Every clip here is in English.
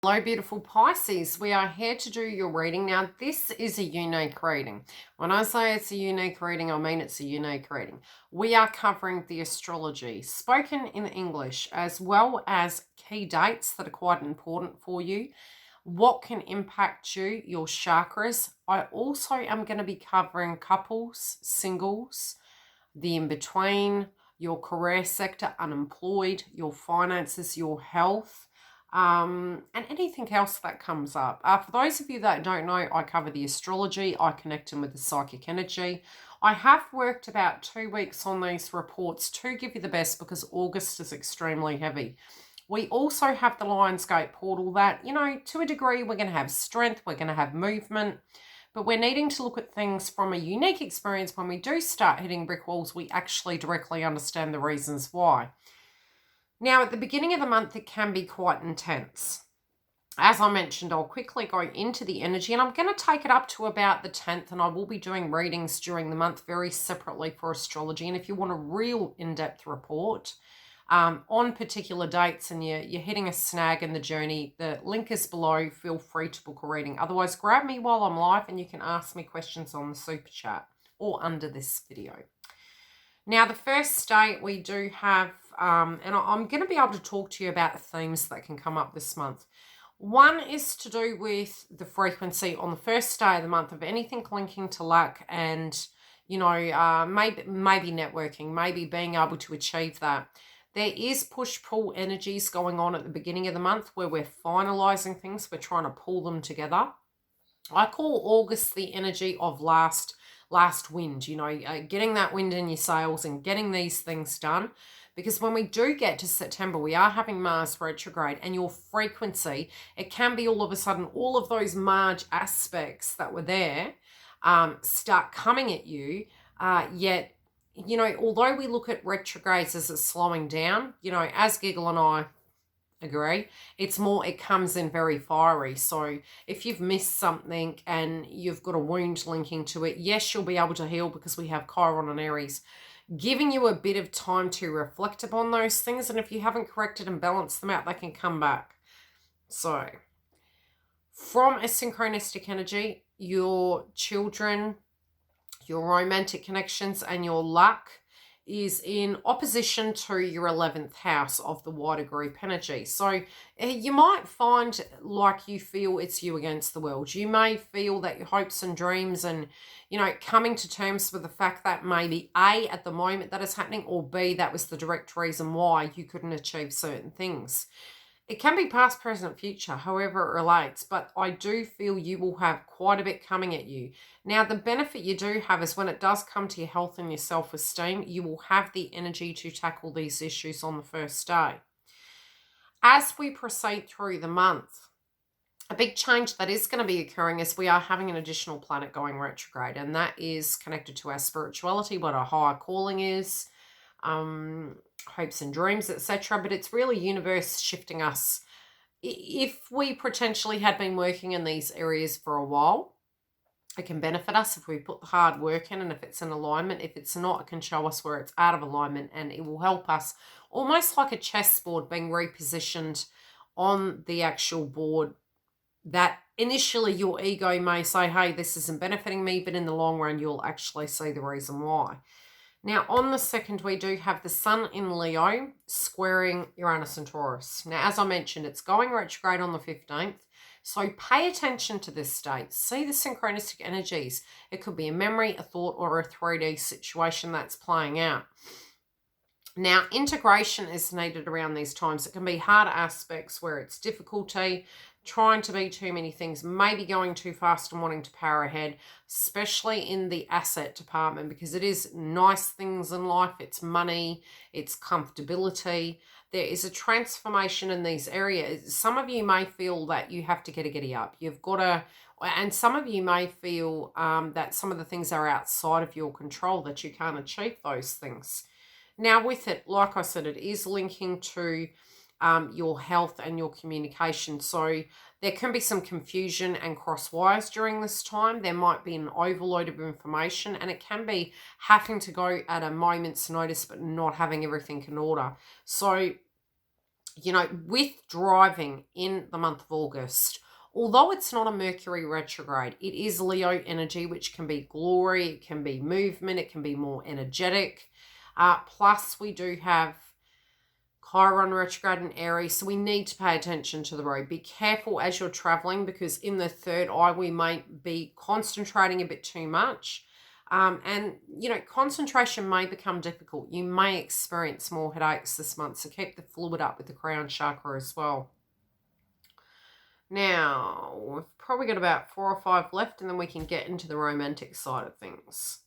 Hello, beautiful Pisces. We are here to do your reading. Now, this is a unique reading. When I say it's a unique reading, I mean it's a unique reading. We are covering the astrology, spoken in English, as well as key dates that are quite important for you, what can impact you, your chakras. I also am going to be covering couples, singles, the in-between, your career sector, unemployed, your finances, your health, and anything else that comes up. For those of you that don't know, I cover the astrology. I connect them with the psychic energy. I have worked about 2 weeks on these reports to give you the best because August is extremely heavy. We also have the Lionsgate portal that, to a degree, we're going to have strength, we're going to have movement, but we're needing to look at things from a unique experience. When we do start hitting brick walls, we actually directly understand the reasons why. Now, at the beginning of the month, it can be quite intense. As I mentioned, I'll quickly go into the energy, and I'm going to take it up to about the 10th, and I will be doing readings during the month very separately for astrology. And if you want a real in-depth report on particular dates and you're hitting a snag in the journey, the link is below. Feel free to book a reading. Otherwise, grab me while I'm live, and you can ask me questions on the super chat or under this video. Now, the first date we do have, and I'm going to be able to talk to you about themes that can come up this month. One is to do with the frequency on the first day of the month of anything linking to luck and, maybe networking, maybe being able to achieve that. There is push-pull energies going on at the beginning of the month where we're finalizing things. We're trying to pull them together. I call August the energy of last wind, getting that wind in your sails and getting these things done. Because when we do get to September, we are having Mars retrograde, and your frequency, it can be all of a sudden all of those Mars aspects that were there start coming at you, yet, although we look at retrogrades as it's slowing down, as Giggle and I agree, it's more, it comes in very fiery. So if you've missed something and you've got a wound linking to it, yes, you'll be able to heal because we have Chiron and Aries giving you a bit of time to reflect upon those things. And if you haven't corrected and balanced them out, they can come back. So from a synchronistic energy, your children, your romantic connections, and your luck is in opposition to your 11th house of the wider group energy. So you might find like you feel it's you against the world. You may feel that your hopes and dreams and, coming to terms with the fact that maybe A, at the moment that is happening, or B, that was the direct reason why you couldn't achieve certain things. It can be past, present, future, however it relates, but I do feel you will have quite a bit coming at you. Now, the benefit you do have is when it does come to your health and your self-esteem, you will have the energy to tackle these issues on the first day. As we proceed through the month, a big change that is going to be occurring is we are having an additional planet going retrograde, and that is connected to our spirituality, what our higher calling is, hopes and dreams, etc. But it's really universe shifting us. If we potentially had been working in these areas for a while, it can benefit us if we put the hard work in and if it's in alignment. If it's not, it can show us where it's out of alignment, and it will help us almost like a chessboard being repositioned on the actual board, that initially your ego may say, hey, this isn't benefiting me, but in the long run, you'll actually see the reason why. Now, on the 2nd, we do have the Sun in Leo squaring Uranus and Taurus. Now, as I mentioned, it's going retrograde on the 15th. So pay attention to this state. See the synchronistic energies. It could be a memory, a thought, or a 3D situation that's playing out. Now, integration is needed around these times. It can be hard aspects where it's difficulty, trying to be too many things, maybe going too fast and wanting to power ahead, especially in the asset department, because it is nice things in life. It's money, it's comfortability. There is a transformation in these areas. Some of you may feel that you have to get a giddy up. You've got to, and some of you may feel that some of the things are outside of your control, that you can't achieve those things. Now with it, like I said, it is linking to your health and your communication. So there can be some confusion and cross wires during this time. There might be an overload of information, and it can be having to go at a moment's notice but not having everything in order. So You know, with driving in the month of August, although it's not a Mercury retrograde, it is Leo energy, which can be glory, it can be movement, it can be more energetic. Plus, we do have Chiron retrograde in Aries, so we need to pay attention to the road. Be careful as you're traveling, because in the third eye, we might be concentrating a bit too much. And, you know, concentration may become difficult. You may experience more headaches this month, so keep the fluid up with the crown chakra as well. Now, we've probably got about 4 or 5 left, and then we can get into the romantic side of things.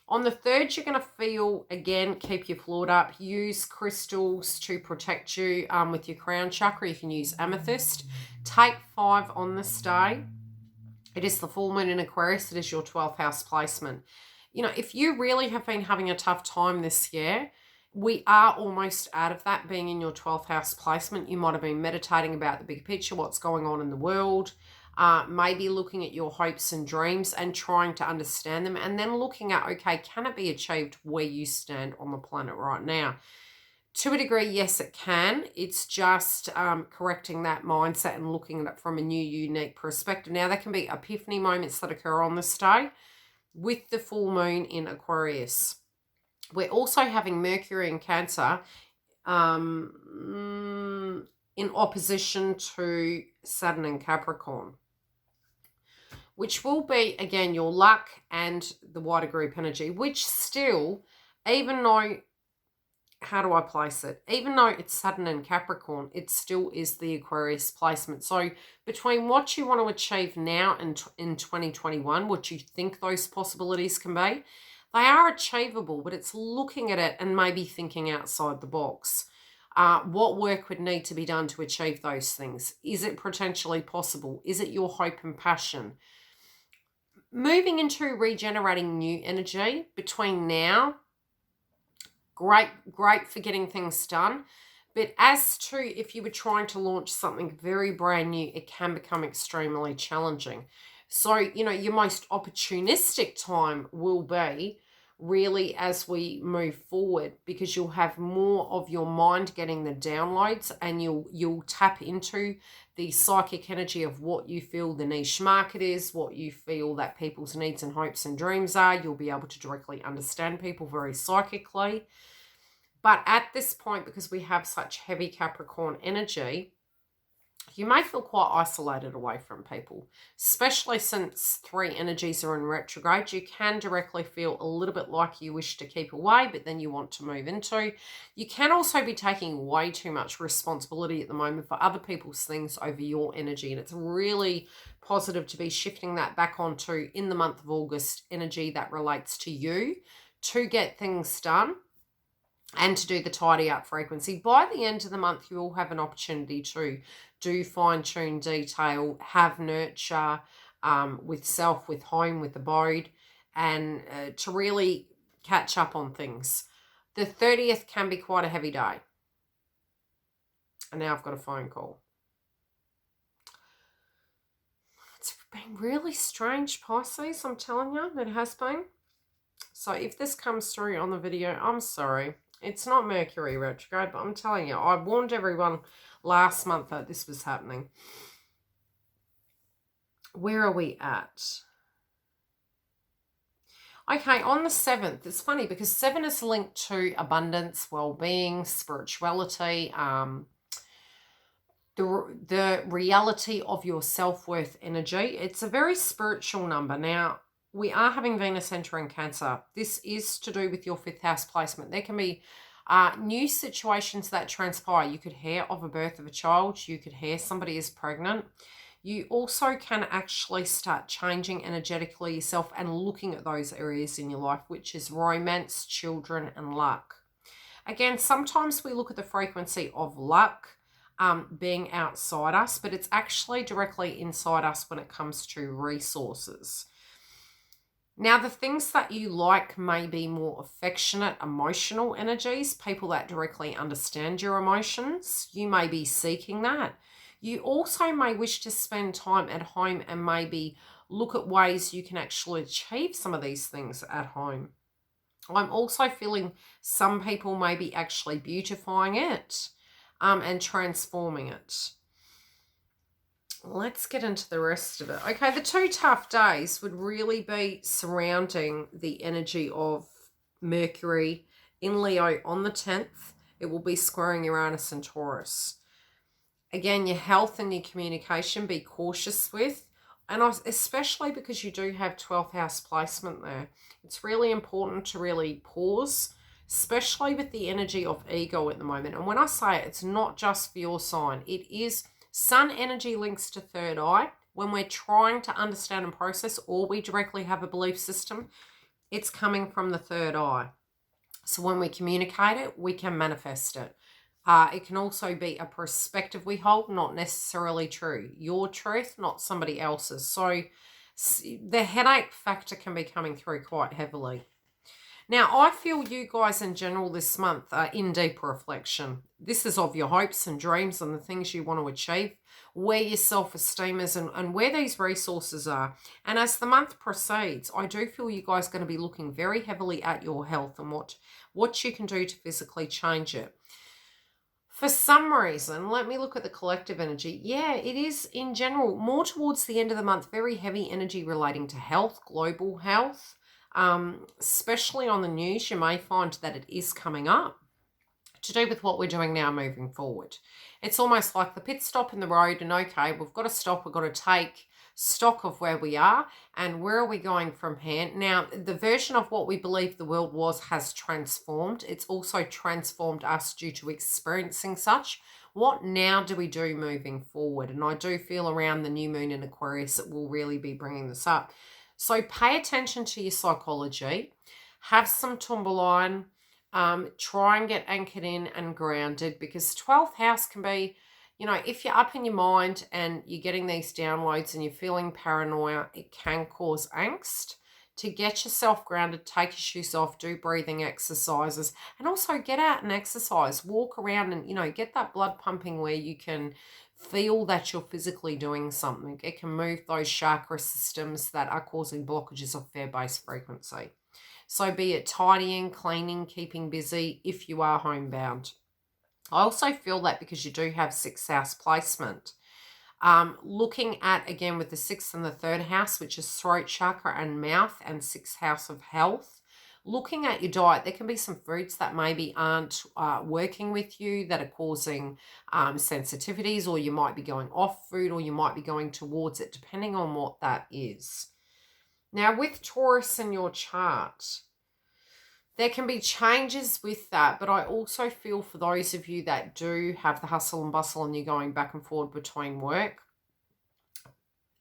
On the 3rd, you're going to feel, again, keep your fluid up. Use crystals to protect you with your crown chakra. You can use amethyst. Take 5 on this day. It is the full moon in Aquarius. It is your 12th house placement. You know, if you really have been having a tough time this year, we are almost out of that being in your 12th house placement. You might have been meditating about the big picture, what's going on in the world, maybe looking at your hopes and dreams and trying to understand them, and then looking at, okay, can it be achieved where you stand on the planet right now? To a degree, yes, it can. It's just correcting that mindset and looking at it from a new, unique perspective. Now, there can be epiphany moments that occur on this day with the full moon in Aquarius. We're also having Mercury in Cancer in opposition to Saturn in Capricorn, which will be, again, your luck and the wider group energy, which still, even though, how do I place it? Even though it's Saturn and Capricorn, it still is the Aquarius placement. So between what you want to achieve now and in 2021, what you think those possibilities can be, they are achievable, but it's looking at it and maybe thinking outside the box. What work would need to be done to achieve those things? Is it potentially possible? Is it your hope and passion? Moving into regenerating new energy between now, great for getting things done. But as to if you were trying to launch something very brand new, it can become extremely challenging. So, you know, your most opportunistic time will be really as we move forward, because you'll have more of your mind getting the downloads, and you'll tap into the psychic energy of what you feel the niche market is, what you feel that people's needs and hopes and dreams are. You'll be able to directly understand people very psychically. But at this point, because we have such heavy Capricorn energy, you may feel quite isolated away from people, especially since 3 energies are in retrograde. You can directly feel a little bit like you wish to keep away, but then you want to move into. You can also be taking way too much responsibility at the moment for other people's things over your energy, and it's really positive to be shifting that back onto, in the month of August, energy that relates to you to get things done and to do the tidy up frequency. By the end of the month, you will have an opportunity to do fine-tune detail, have nurture with self, with home, with abode, and to really catch up on things. The 30th can be quite a heavy day. And now I've got a phone call. It's been really strange, Pisces, I'm telling you, it has been. So if this comes through on the video, I'm sorry. It's not Mercury retrograde, but I'm telling you, I warned everyone last month that this was happening. Where are we at? Okay, on the 7th, it's funny because 7 is linked to abundance, well-being, spirituality, the reality of your self-worth energy. It's a very spiritual number. Now, we are having Venus entering Cancer. This is to do with your 5th house placement. There can be new situations that transpire. You could hear of a birth of a child. You could hear somebody is pregnant. You also can actually start changing energetically yourself and looking at those areas in your life, which is romance, children, and luck. Again, sometimes we look at the frequency of luck being outside us, but it's actually directly inside us when it comes to resources. Now, the things that you like may be more affectionate, emotional energies, people that directly understand your emotions. You may be seeking that. You also may wish to spend time at home and maybe look at ways you can actually achieve some of these things at home. I'm also feeling some people may be actually beautifying it. and transforming it. Let's get into the rest of it. Okay, the 2 tough days would really be surrounding the energy of Mercury in Leo on the 10th. It will be squaring Uranus and Taurus. Again, your health and your communication, be cautious with. And especially because you do have 12th house placement there, it's really important to really pause, especially with the energy of ego at the moment. And when I say it, it's not just for your sign. It is Sun energy links to third eye. When we're trying to understand and process, or we directly have a belief system, it's coming from the third eye. So when we communicate it, we can manifest it. It can also be a perspective we hold, not necessarily true. Your truth, not somebody else's. So the headache factor can be coming through quite heavily. Now, I feel you guys in general this month are in deep reflection. This is of your hopes and dreams and the things you want to achieve, where your self-esteem is and where these resources are. And as the month proceeds, I do feel you guys are going to be looking very heavily at your health and what you can do to physically change it. For some reason, let me look at the collective energy. Yeah, it is in general more towards the end of the month, very heavy energy relating to health, global health. Especially on the news, you may find that it is coming up to do with what we're doing now moving forward. It's almost like the pit stop in the road and okay, we've got to stop, we've got to take stock of where we are and where are we going from here. Now, the version of what we believe the world was has transformed. It's also transformed us due to experiencing such. What now do we do moving forward? And I do feel around the new moon in Aquarius, it will really be bringing this up. So pay attention to your psychology, have some tumble try and get anchored in and grounded, because 12th house can be, if you're up in your mind and you're getting these downloads and you're feeling paranoia, it can cause angst. To get yourself grounded, take your shoes off, do breathing exercises, and also get out and exercise, walk around and, get that blood pumping where you can feel that you're physically doing something. It can move those chakra systems that are causing blockages of fair-base frequency. So be it tidying, cleaning, keeping busy if you are homebound. I also feel that because you do have 6th house placement, looking at, again, with the 6th and the 3rd house, which is throat chakra and mouth, and 6th house of health, looking at your diet, there can be some foods that maybe aren't working with you, that are causing sensitivities, or you might be going off food, or you might be going towards it, depending on what that is. Now, with Taurus in your chart, there can be changes with that, but I also feel for those of you that do have the hustle and bustle and you're going back and forward between work,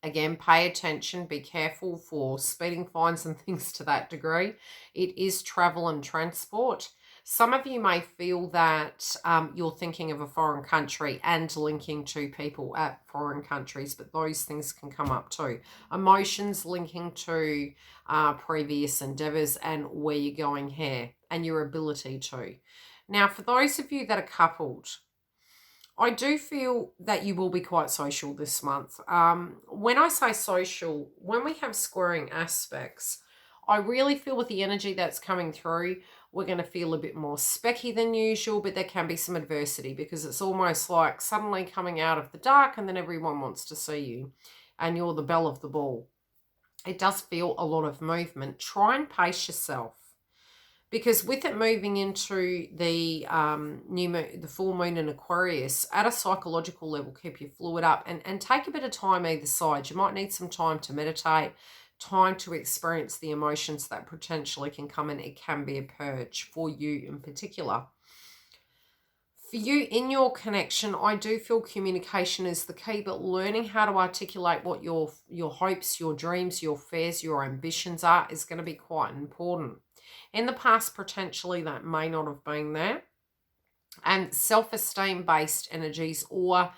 again, pay attention, be careful for speeding fines and things to that degree. It is travel and transport. Some of you may feel that you're thinking of a foreign country and linking to people at foreign countries, but those things can come up too. Emotions linking to previous endeavors and where you're going here and your ability to. Now, for those of you that are coupled, I do feel that you will be quite social this month. When I say social, when we have squaring aspects, I really feel with the energy that's coming through, we're going to feel a bit more specky than usual, but there can be some adversity because it's almost like suddenly coming out of the dark and then everyone wants to see you and you're the belle of the ball. It does feel a lot of movement. Try and pace yourself, because with it moving into the new moon, the full moon in Aquarius, at a psychological level, keep your fluid up and take a bit of time either side. You might need some time to meditate, time to experience the emotions that potentially can come in. It can be a purge for you in particular. For you in your connection, I do feel communication is the key, but learning how to articulate what your hopes, your dreams, your fears, your ambitions are is going to be quite important. In the past, potentially that may not have been there. And self-esteem based energies, or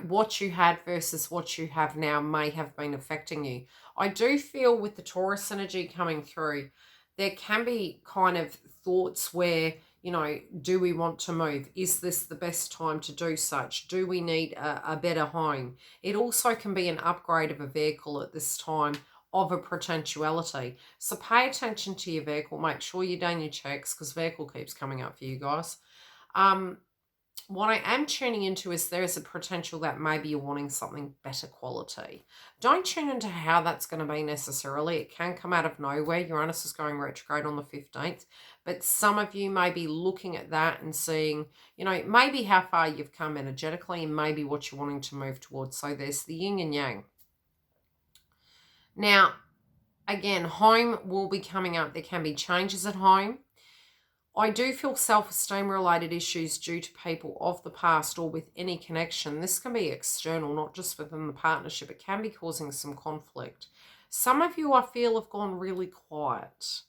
what you had versus what you have now, may have been affecting you. I do feel with the Taurus energy coming through, there can be kind of thoughts where, do we want to move? Is this the best time to do such? Do we need a better home? It also can be an upgrade of a vehicle at this time, of a potentiality. So pay attention to your vehicle. Make sure you've done your checks, because vehicle keeps coming up for you guys. what I am tuning into is there is a potential that maybe you're wanting something better quality. Don't tune into how that's going to be necessarily. It can come out of nowhere. Uranus is going retrograde on the 15th. But some of you may be looking at that and seeing, maybe how far you've come energetically and maybe what you're wanting to move towards. So there's the yin and yang. Now, again, home will be coming up. There can be changes at home. I do feel self-esteem related issues due to people of the past or with any connection. This can be external, not just within the partnership. It can be causing some conflict. Some of you, I feel, have gone really quiet.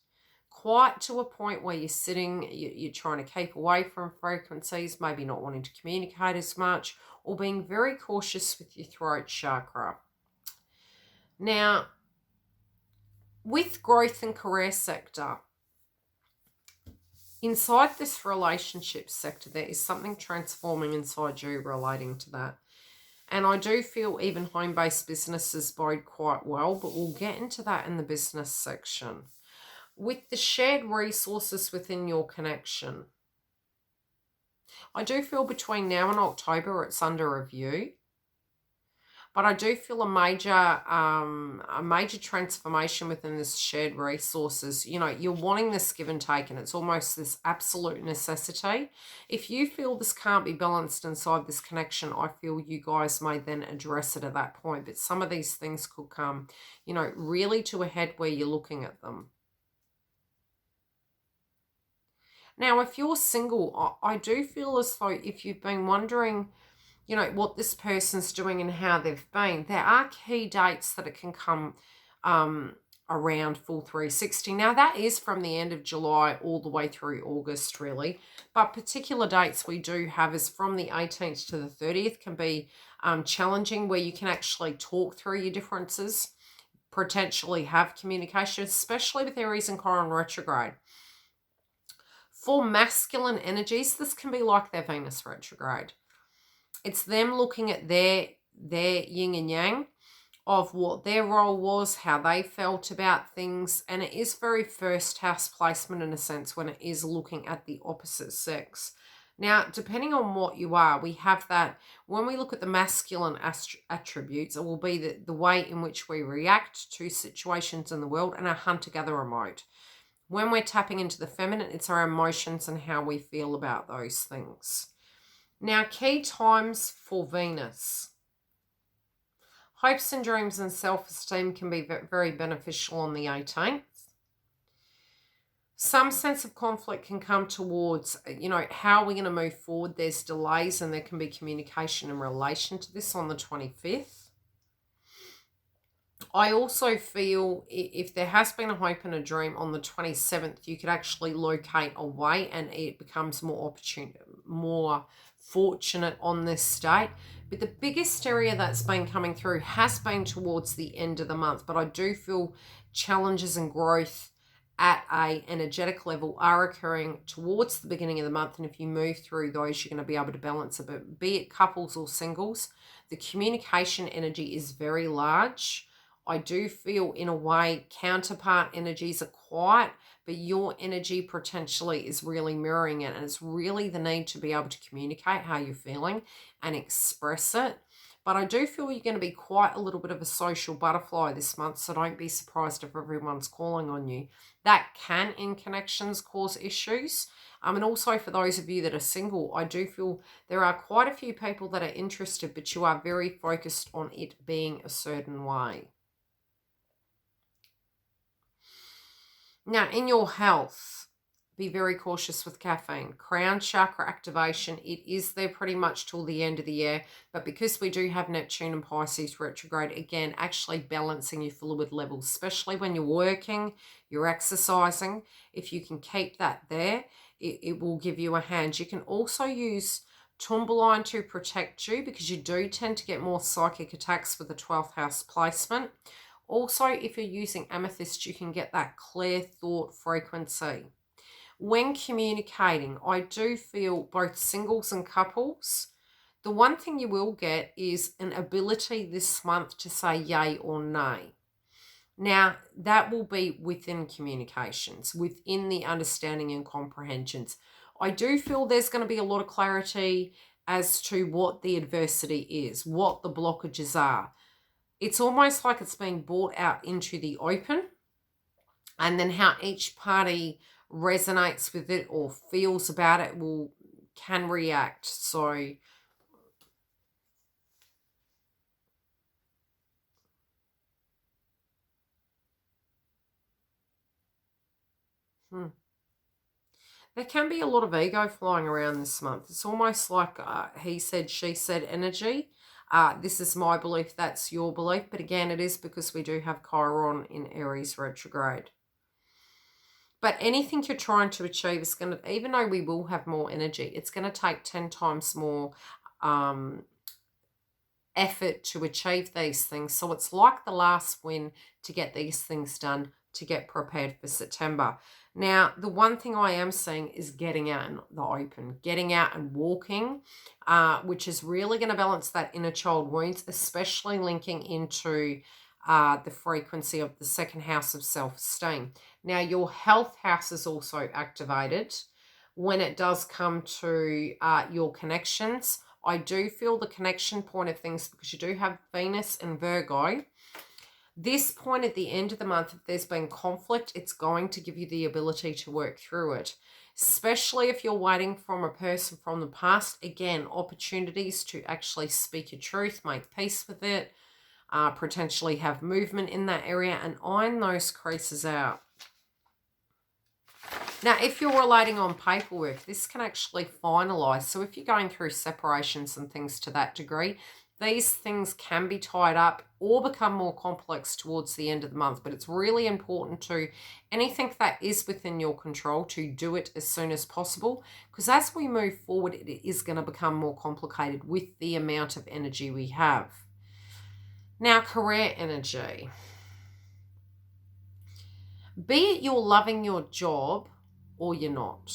Quiet to a point where you're sitting, you're trying to keep away from frequencies, maybe not wanting to communicate as much, or being very cautious with your throat chakra. Now, with growth and career sector, inside this relationship sector, there is something transforming inside you relating to that. And I do feel even home-based businesses bode quite well, but we'll get into that in the business section. With the shared resources within your connection, I do feel between now and October it's under review. But I do feel a major transformation within this shared resources. You're wanting this give and take, and it's almost this absolute necessity. If you feel this can't be balanced inside this connection, I feel you guys may then address it at that point. But some of these things could come, really to a head where you're looking at them. Now, if you're single, I do feel as though if you've been wondering, what this person's doing and how they've been, there are key dates that it can come around full 360. Now, that is from the end of July all the way through August, really. But particular dates we do have is from the 18th to the 30th can be challenging, where you can actually talk through your differences, potentially have communication, especially with Aries and Chiron retrograde. For masculine energies, this can be like their Venus retrograde. It's them looking at their yin and yang of what their role was, how they felt about things. And it is very first house placement in a sense when it is looking at the opposite sex. Now, depending on what you are, we have that. When we look at the masculine attributes, it will be the way in which we react to situations in the world and our hunter-gatherer mode. When we're tapping into the feminine, it's our emotions and how we feel about those things. Now, key times for Venus. Hopes and dreams and self-esteem can be very beneficial on the 18th. Some sense of conflict can come towards, how are we going to move forward? There's delays and there can be communication in relation to this on the 25th. I also feel if there has been a hope and a dream on the 27th, you could actually locate a way and it becomes more opportune, more fortunate on this state. But the biggest area that's been coming through has been towards the end of the month. But I do feel challenges and growth at an energetic level are occurring towards the beginning of the month. And if you move through those, you're going to be able to balance it. But be it couples or singles, the communication energy is very large. I do feel in a way counterpart energies are quiet, but your energy potentially is really mirroring it. And it's really the need to be able to communicate how you're feeling and express it. But I do feel you're going to be quite a little bit of a social butterfly this month, so don't be surprised if everyone's calling on you. That can, in connections, cause issues. And also for those of you that are single, I do feel there are quite a few people that are interested, but you are very focused on it being a certain way. Now, in your health, be very cautious with caffeine. Crown chakra activation, it is there pretty much till the end of the year. But because we do have Neptune and Pisces retrograde, again, actually balancing your fluid levels, especially when you're working, you're exercising. If you can keep that there, it will give you a hand. You can also use Tourmaline to protect you because you do tend to get more psychic attacks with the 12th house placement. Also, if you're using amethyst, you can get that clear thought frequency. When communicating, I do feel both singles and couples, the one thing you will get is an ability this month to say yay or nay. Now, that will be within communications, within the understanding and comprehensions. I do feel there's going to be a lot of clarity as to what the adversity is, what the blockages are. It's almost like it's being brought out into the open, and then how each party resonates with it or feels about it can react. So there can be a lot of ego flying around this month. It's almost like he said, she said energy. This is my belief, that's your belief. But again, it is because we do have Chiron in Aries retrograde. But anything you're trying to achieve is going to, even though we will have more energy, it's going to take 10 times more effort to achieve these things. So it's like the last win to get these things done, to get prepared for September. Now, the one thing I am seeing is getting out in the open, getting out and walking, which is really going to balance that inner child wounds, especially linking into the frequency of the second house of self-esteem. Now, your health house is also activated when it does come to your connections. I do feel the connection point of things because you do have Venus and Virgo. This point at the end of the month, if there's been conflict, it's going to give you the ability to work through it, especially if you're waiting from a person from the past. Again, opportunities to actually speak your truth, make peace with it, potentially have movement in that area and iron those creases out. Now, if you're relating on paperwork, this can actually finalize. So if you're going through separations and things to that degree, these things can be tied up or become more complex towards the end of the month. But it's really important to, anything that is within your control, to do it as soon as possible. Because as we move forward, it is going to become more complicated with the amount of energy we have. Now, career energy. Be it you're loving your job or you're not.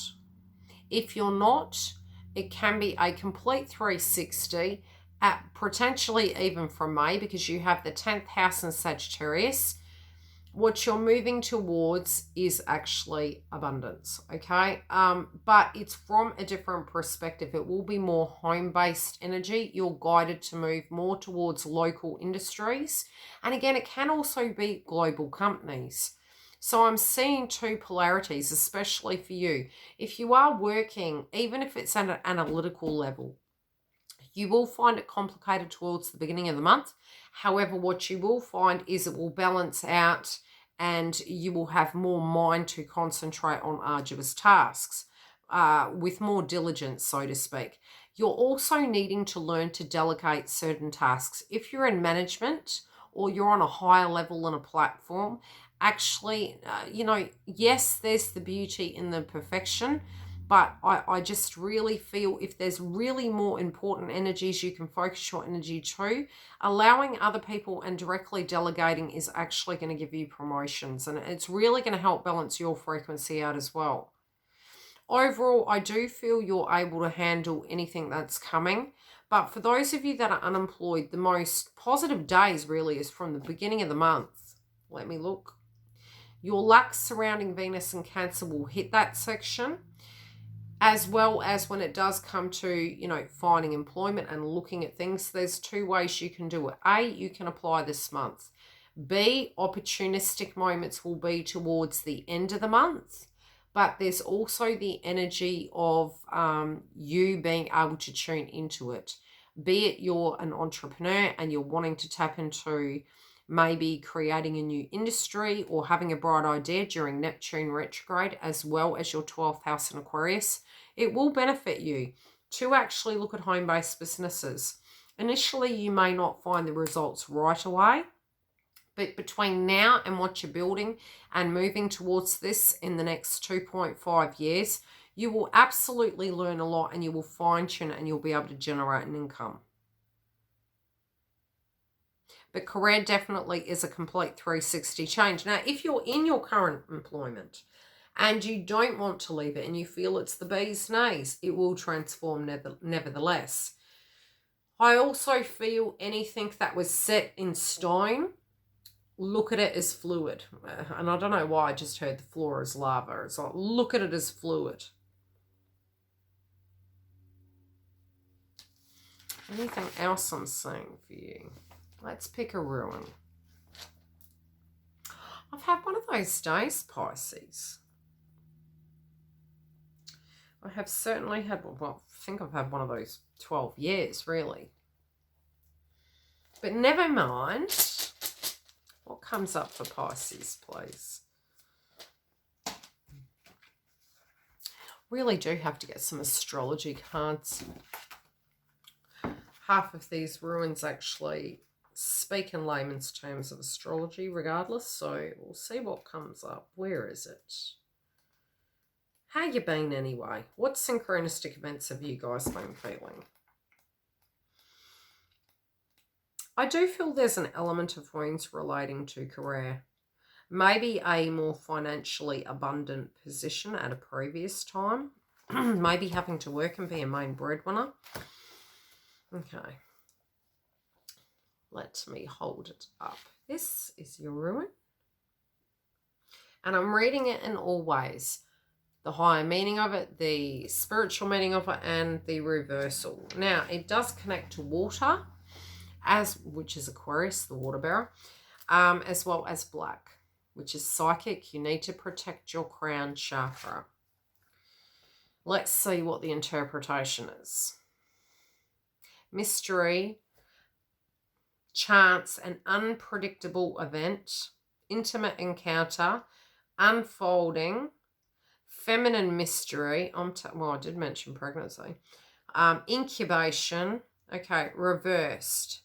If you're not, it can be a complete 360, at potentially even from May, because you have the 10th house in Sagittarius. What you're moving towards is actually abundance, okay? But it's from a different perspective. It will be more home-based energy. You're guided to move more towards local industries. And again, it can also be global companies. So I'm seeing two polarities, especially for you. If you are working, even if it's at an analytical level, you will find it complicated towards the beginning of the month. However, what you will find is it will balance out and you will have more mind to concentrate on arduous tasks with more diligence, so to speak. You're also needing to learn to delegate certain tasks. If you're in management or you're on a higher level in a platform, actually, yes, there's the beauty in the perfection, but I just really feel if there's really more important energies you can focus your energy to, allowing other people and directly delegating is actually going to give you promotions. And it's really going to help balance your frequency out as well. Overall, I do feel you're able to handle anything that's coming. But for those of you that are unemployed, the most positive days really is from the beginning of the month. Let me look. Your luck surrounding Venus and Cancer will hit that section, as well as when it does come to, finding employment and looking at things. There's two ways you can do it. A, you can apply this month. B, opportunistic moments will be towards the end of the month. But there's also the energy of you being able to tune into it. Be it you're an entrepreneur and you're wanting to tap into maybe creating a new industry or having a bright idea during Neptune retrograde, as well as your 12th house in Aquarius, it will benefit you to actually look at home-based businesses. Initially, you may not find the results right away, but between now and what you're building and moving towards this in the next 2.5 years, you will absolutely learn a lot and you will fine-tune it and you'll be able to generate an income. But career definitely is a complete 360 change. Now, if you're in your current employment and you don't want to leave it and you feel it's the bee's knees, it will transform nevertheless. I also feel anything that was set in stone, look at it as fluid. And I don't know why I just heard the floor is lava. It's like, look at it as fluid. Anything else I'm seeing for you? Let's pick a ruin. I've had one of those days, Pisces. I have certainly had, well, I think I've had one of those 12 years, really. But never mind. What comes up for Pisces, please? Really do have to get some astrology cards. Half of these ruins actually speak in layman's terms of astrology regardless, so we'll see what comes up. Where is it? How you been anyway? What synchronistic events have you guys been feeling? I do feel there's an element of wounds relating to career. Maybe a more financially abundant position at a previous time. Maybe having to work and be a main breadwinner. Okay. Let me hold it up. This is your ruin. And I'm reading it in all ways. The higher meaning of it, the spiritual meaning of it, and the reversal. Now, it does connect to water, which is Aquarius, the water bearer, as well as black, which is psychic. You need to protect your crown chakra. Let's see what the interpretation is. Mystery, chance, an unpredictable event, intimate encounter, unfolding, feminine mystery. Well, I did mention pregnancy. Incubation. Okay, reversed.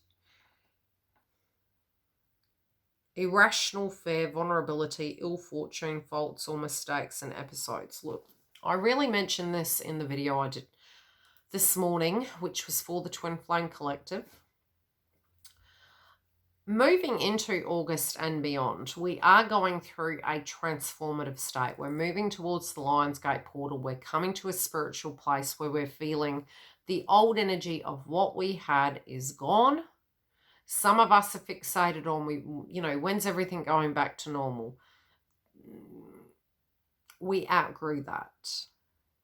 Irrational fear, vulnerability, ill fortune, faults or mistakes and episodes. Look, I really mentioned this in the video I did this morning, which was for the Twin Flame Collective. Moving into August and beyond, we are going through a transformative state. We're moving towards the Lionsgate portal. We're coming to a spiritual place where we're feeling the old energy of what we had is gone. Some of us are fixated on, when's everything going back to normal? We outgrew that.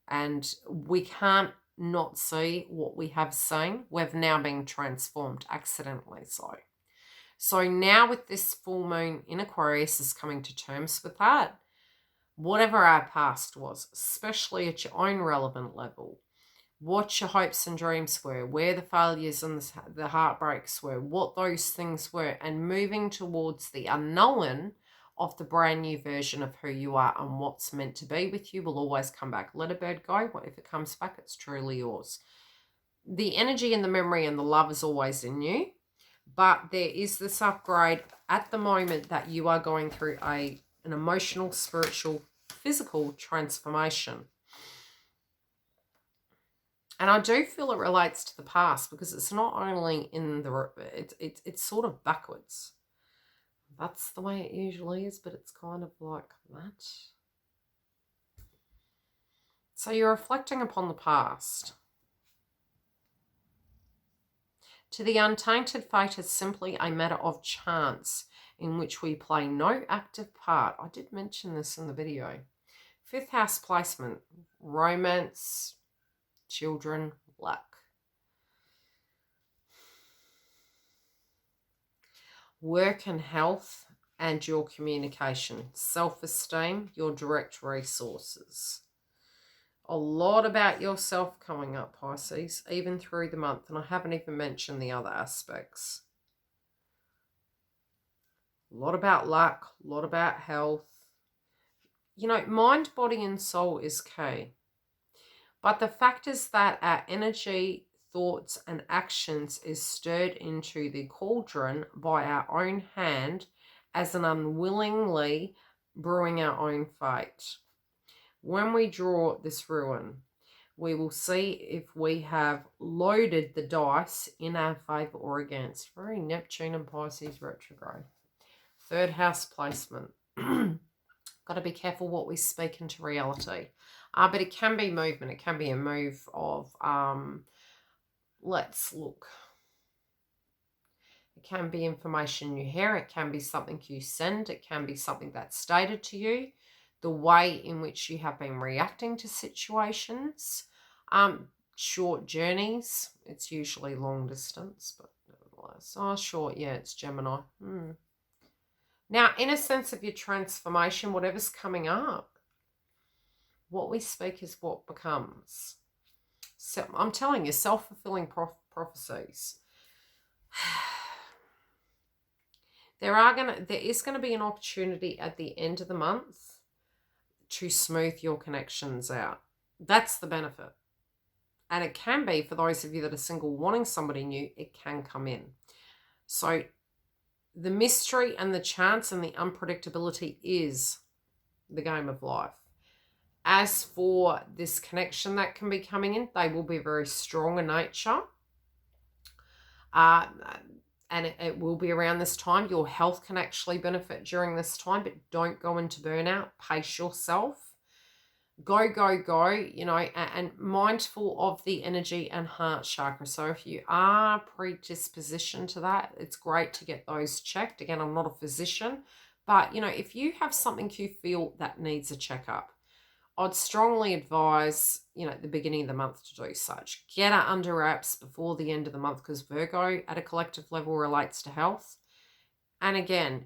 And we can't not see what we have seen. We've now been transformed, accidentally so. So now with this full moon in Aquarius is coming to terms with that. Whatever our past was, especially at your own relevant level, what your hopes and dreams were, where the failures and the heartbreaks were, what those things were, and moving towards the unknown of the brand new version of who you are and what's meant to be with you will always come back. Let a bird go. If it comes back, it's truly yours. The energy and the memory and the love is always in you. But there is this upgrade at the moment that you are going through an emotional, spiritual, physical transformation. And I do feel it relates to the past because it's not only in the... It's sort of backwards. That's the way it usually is, but it's kind of like that. So you're reflecting upon the past. To the untainted, fate is simply a matter of chance in which we play no active part. I did mention this in the video. 5th house placement, romance, children, luck. Work and health and your communication. Self-esteem, your direct resources. A lot about yourself coming up, Pisces, even through the month. And I haven't even mentioned the other aspects. A lot about luck, a lot about health. Mind, body, and soul is key. But the fact is that our energy, thoughts, and actions is stirred into the cauldron by our own hand as an unwillingly brewing our own fate. When we draw this ruin, we will see if we have loaded the dice in our favour or against. Very Neptune and Pisces retrograde. 3rd house placement. Got to be careful what we speak into reality. But it can be movement. It can be a move of, let's look. It can be information you hear. It can be something you send. It can be something that's stated to you. The way in which you have been reacting to situations. short journeys. It's usually long distance, but nevertheless. Oh, short, yeah, it's Gemini. Now, in a sense of your transformation, whatever's coming up, what we speak is what becomes. So I'm telling you, self-fulfilling prophecies. There is gonna be an opportunity at the end of the month to smooth your connections out. That's the benefit. And it can be, for those of you that are single wanting somebody new, it can come in. So the mystery and the chance and the unpredictability is the game of life. As for this connection that can be coming in, they will be very strong in nature. And it will be around this time. Your health can actually benefit during this time, but don't go into burnout. Pace yourself. Go, go, go, you know, and mindful of the energy and heart chakra. So if you are predispositioned to that, it's great to get those checked. Again, I'm not a physician, but, you know, if you have something you feel that needs a checkup, I'd strongly advise, you know, at the beginning of the month to do such. Get it under wraps before the end of the month, because Virgo at a collective level relates to health. And again,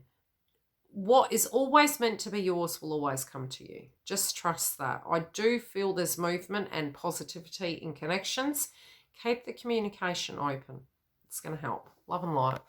what is always meant to be yours will always come to you. Just trust that. I do feel there's movement and positivity in connections. Keep the communication open. It's going to help. Love and light.